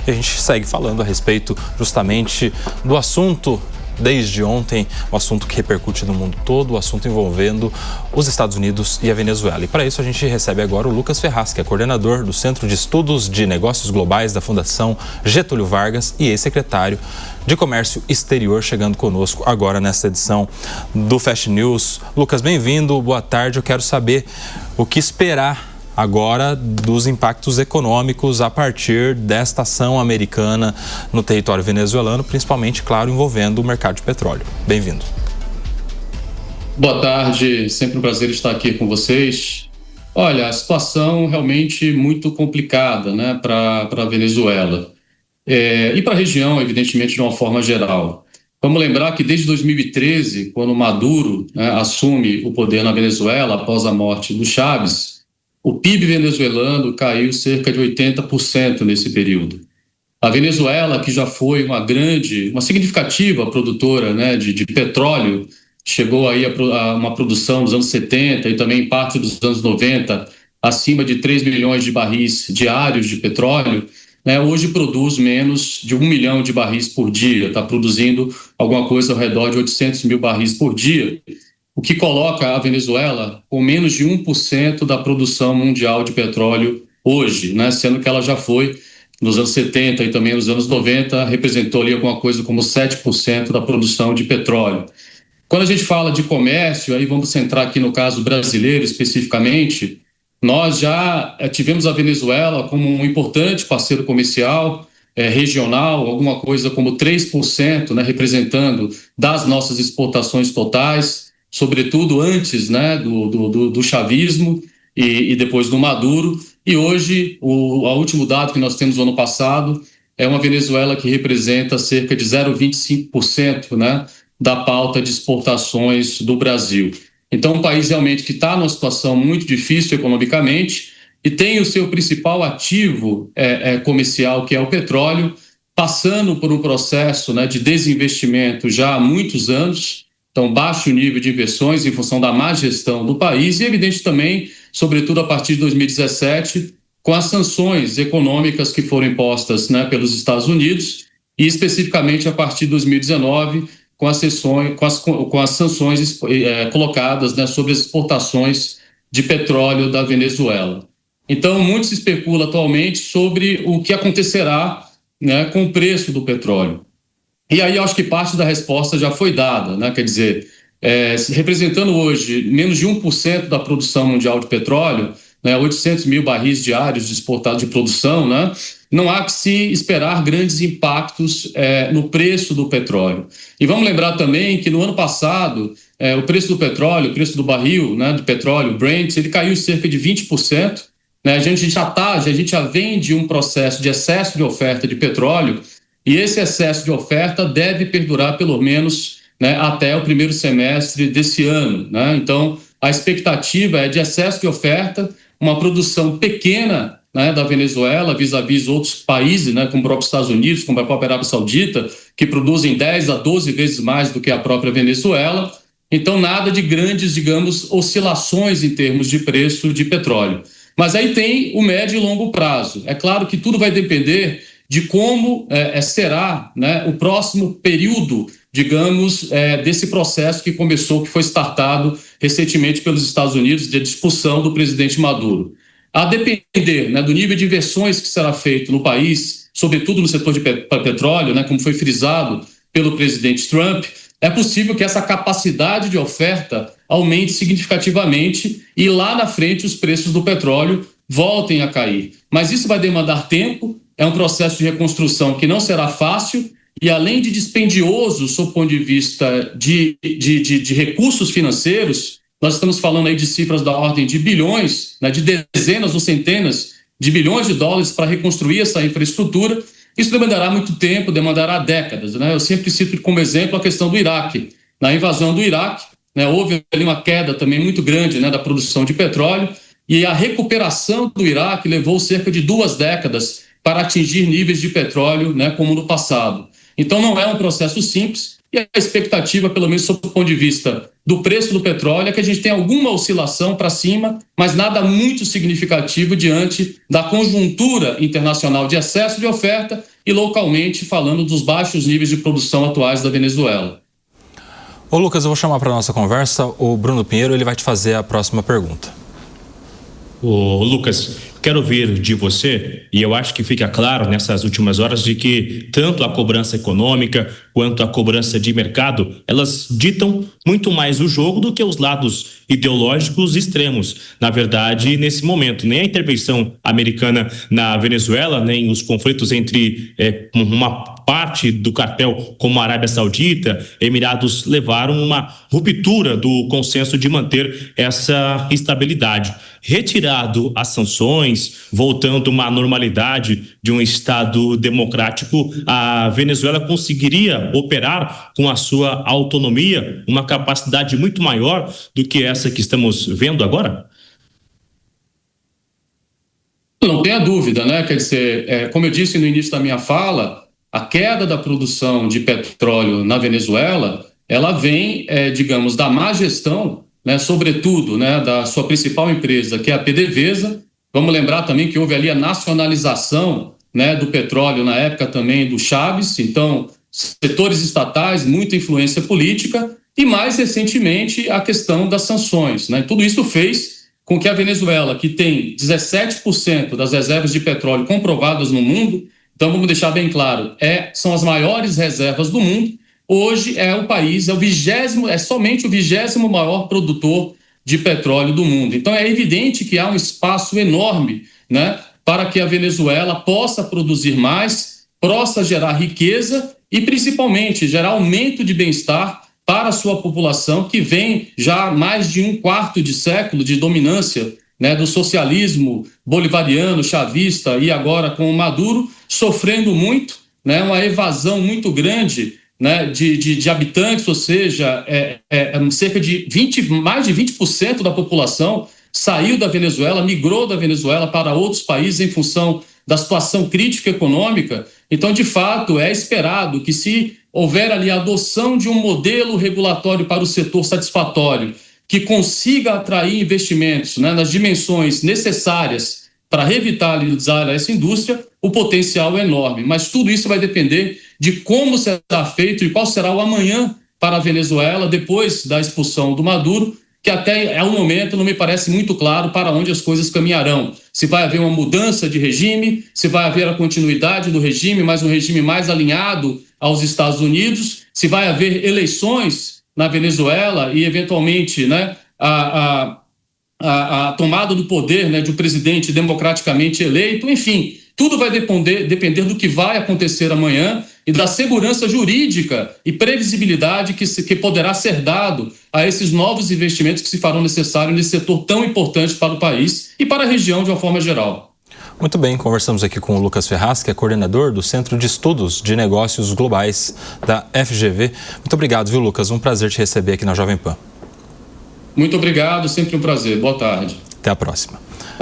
E a gente segue falando a respeito justamente do assunto desde ontem, o assunto que repercute no mundo todo, o assunto envolvendo os Estados Unidos e a Venezuela. E para isso a gente recebe agora o Lucas Ferraz, que é coordenador do Centro de Estudos de Negócios Globais da Fundação Getúlio Vargas e ex-secretário de Comércio Exterior, chegando conosco agora nesta edição do Fast News. Lucas, bem-vindo, boa tarde. Eu quero saber o que esperar agora dos impactos econômicos a partir desta ação americana no território venezuelano, principalmente, claro, envolvendo o mercado de petróleo. Bem-vindo. Boa tarde, sempre um prazer estar aqui com vocês. Olha, a situação realmente muito complicada, né, para a Venezuela e para a região, evidentemente, de uma forma geral. Vamos lembrar que desde 2013, quando Maduro, né, assume o poder na Venezuela após a morte do Chávez, o PIB venezuelano caiu cerca de 80% nesse período. A Venezuela, que já foi uma significativa produtora, né, de petróleo, chegou aí a uma produção nos anos 70 e também parte dos anos 90, acima de 3 milhões de barris diários de petróleo, né, hoje produz menos de 1 milhão de barris por dia, está produzindo alguma coisa ao redor de 800 mil barris por dia, o que coloca a Venezuela com menos de 1% da produção mundial de petróleo hoje, né? Sendo que ela já foi, nos anos 70 e também nos anos 90, representou ali alguma coisa como 7% da produção de petróleo. Quando a gente fala de comércio, aí vamos centrar aqui no caso brasileiro especificamente, nós já tivemos a Venezuela como um importante parceiro comercial, regional, alguma coisa como 3%, né, representando das nossas exportações totais, sobretudo antes, né, do chavismo e depois do Maduro. E hoje, o último dado que nós temos no ano passado é uma Venezuela que representa cerca de 0,25%, né, da pauta de exportações do Brasil. Então, um país realmente que está numa situação muito difícil economicamente e tem o seu principal ativo comercial, que é o petróleo, passando por um processo, né, de desinvestimento já há muitos anos. Então, baixo nível de inversões em função da má gestão do país e, evidente, também, sobretudo a partir de 2017, com as sanções econômicas que foram impostas, né, pelos Estados Unidos e, especificamente, a partir de 2019, com as sanções colocadas, né, sobre as exportações de petróleo da Venezuela. Então, muito se especula atualmente sobre o que acontecerá, né, com o preço do petróleo. E aí eu acho que parte da resposta já foi dada, né? Quer dizer, representando hoje menos de 1% da produção mundial de petróleo, né, 800 mil barris diários de produção, né, não há que se esperar grandes impactos no preço do petróleo. E vamos lembrar também que no ano passado, o preço do petróleo, o preço do barril, né, de petróleo, Brent, ele caiu cerca de 20%. Né, a gente já vem de um processo de excesso de oferta de petróleo. E esse excesso de oferta deve perdurar pelo menos, né, até o primeiro semestre desse ano, né? Então, a expectativa é de excesso de oferta, uma produção pequena, né, da Venezuela vis-à-vis outros países, né, como o próprio Estados Unidos, como a própria Arábia Saudita, que produzem 10 a 12 vezes mais do que a própria Venezuela. Então, nada de grandes, digamos, oscilações em termos de preço de petróleo. Mas aí tem o médio e longo prazo. É claro que tudo vai depender de como será, né, o próximo período, digamos, desse processo que começou, que foi startado recentemente pelos Estados Unidos, de expulsão do presidente Maduro. A depender, né, do nível de inversões que será feito no país, sobretudo no setor de petróleo, né, como foi frisado pelo presidente Trump, é possível que essa capacidade de oferta aumente significativamente e lá na frente os preços do petróleo voltem a cair. Mas isso vai demandar tempo. É um processo de reconstrução que não será fácil e, além de dispendioso, sob o ponto de vista de recursos financeiros, nós estamos falando aí de cifras da ordem de bilhões, né, de dezenas ou centenas de bilhões de dólares para reconstruir essa infraestrutura. Isso demandará muito tempo, demandará décadas, né? Eu sempre cito como exemplo a questão do Iraque. Na invasão do Iraque, né, houve ali uma queda também muito grande, né, da produção de petróleo e a recuperação do Iraque levou cerca de 2 décadas para atingir níveis de petróleo, né, como no passado. Então, não é um processo simples e a expectativa, pelo menos sob o ponto de vista do preço do petróleo é que a gente tem alguma oscilação para cima, mas nada muito significativo diante da conjuntura internacional de excesso de oferta e localmente falando dos baixos níveis de produção atuais da Venezuela. Ô Lucas, eu vou chamar para a nossa conversa o Bruno Pinheiro, ele vai te fazer a próxima pergunta. Ô Lucas, quero ouvir de você, e eu acho que fica claro nessas últimas horas de que tanto a cobrança econômica quanto a cobrança de mercado, elas ditam muito mais o jogo do que os lados ideológicos extremos. Na verdade, nesse momento, nem a intervenção americana na Venezuela, nem os conflitos entre uma parte do cartel como a Arábia Saudita, Emirados, levaram uma ruptura do consenso de manter essa estabilidade. Retirado as sanções, voltando uma normalidade de um Estado democrático, a Venezuela conseguiria operar com a sua autonomia, uma capacidade muito maior do que essa que estamos vendo agora? Não tenha dúvida, né? Quer dizer, como eu disse no início da minha fala, a queda da produção de petróleo na Venezuela, ela vem, digamos, da má gestão, né, sobretudo, né, da sua principal empresa, que é a PDVSA. Vamos lembrar também que houve ali a nacionalização, né, do petróleo na época também do Chávez. Então, setores estatais, muita influência política e, mais recentemente, a questão das sanções, né? Tudo isso fez com que a Venezuela, que tem 17% das reservas de petróleo comprovadas no mundo, então vamos deixar bem claro, são as maiores reservas do mundo. Hoje é o país, é somente o 20º maior produtor de petróleo do mundo. Então é evidente que há um espaço enorme, né, para que a Venezuela possa produzir mais, possa gerar riqueza e principalmente gerar aumento de bem-estar para a sua população, que vem já há mais de um quarto de século de dominância, né, do socialismo bolivariano, chavista e agora com o Maduro, sofrendo muito, né, uma evasão muito grande, né, de habitantes, ou seja, cerca de mais de 20% da população saiu da Venezuela, migrou da Venezuela para outros países em função da situação crítica econômica. Então, de fato, é esperado que, se houver ali a adoção de um modelo regulatório para o setor satisfatório, que consiga atrair investimentos, né, nas dimensões necessárias para revitalizar essa indústria, o potencial é enorme. Mas tudo isso vai depender de como será feito e qual será o amanhã para a Venezuela depois da expulsão do Maduro, que até o momento não me parece muito claro para onde as coisas caminharão. Se vai haver uma mudança de regime, se vai haver a continuidade do regime, mas um regime mais alinhado aos Estados Unidos, se vai haver eleições na Venezuela e, eventualmente, né, a tomada do poder, né, de um presidente democraticamente eleito. Enfim, tudo vai depender do que vai acontecer amanhã e da segurança jurídica e previsibilidade que poderá ser dado a esses novos investimentos que se farão necessários nesse setor tão importante para o país e para a região de uma forma geral. Muito bem, conversamos aqui com o Lucas Ferraz, que é coordenador do Centro de Estudos de Negócios Globais da FGV. Muito obrigado, viu, Lucas? Um prazer te receber aqui na Jovem Pan. Muito obrigado, sempre um prazer. Boa tarde. Até a próxima.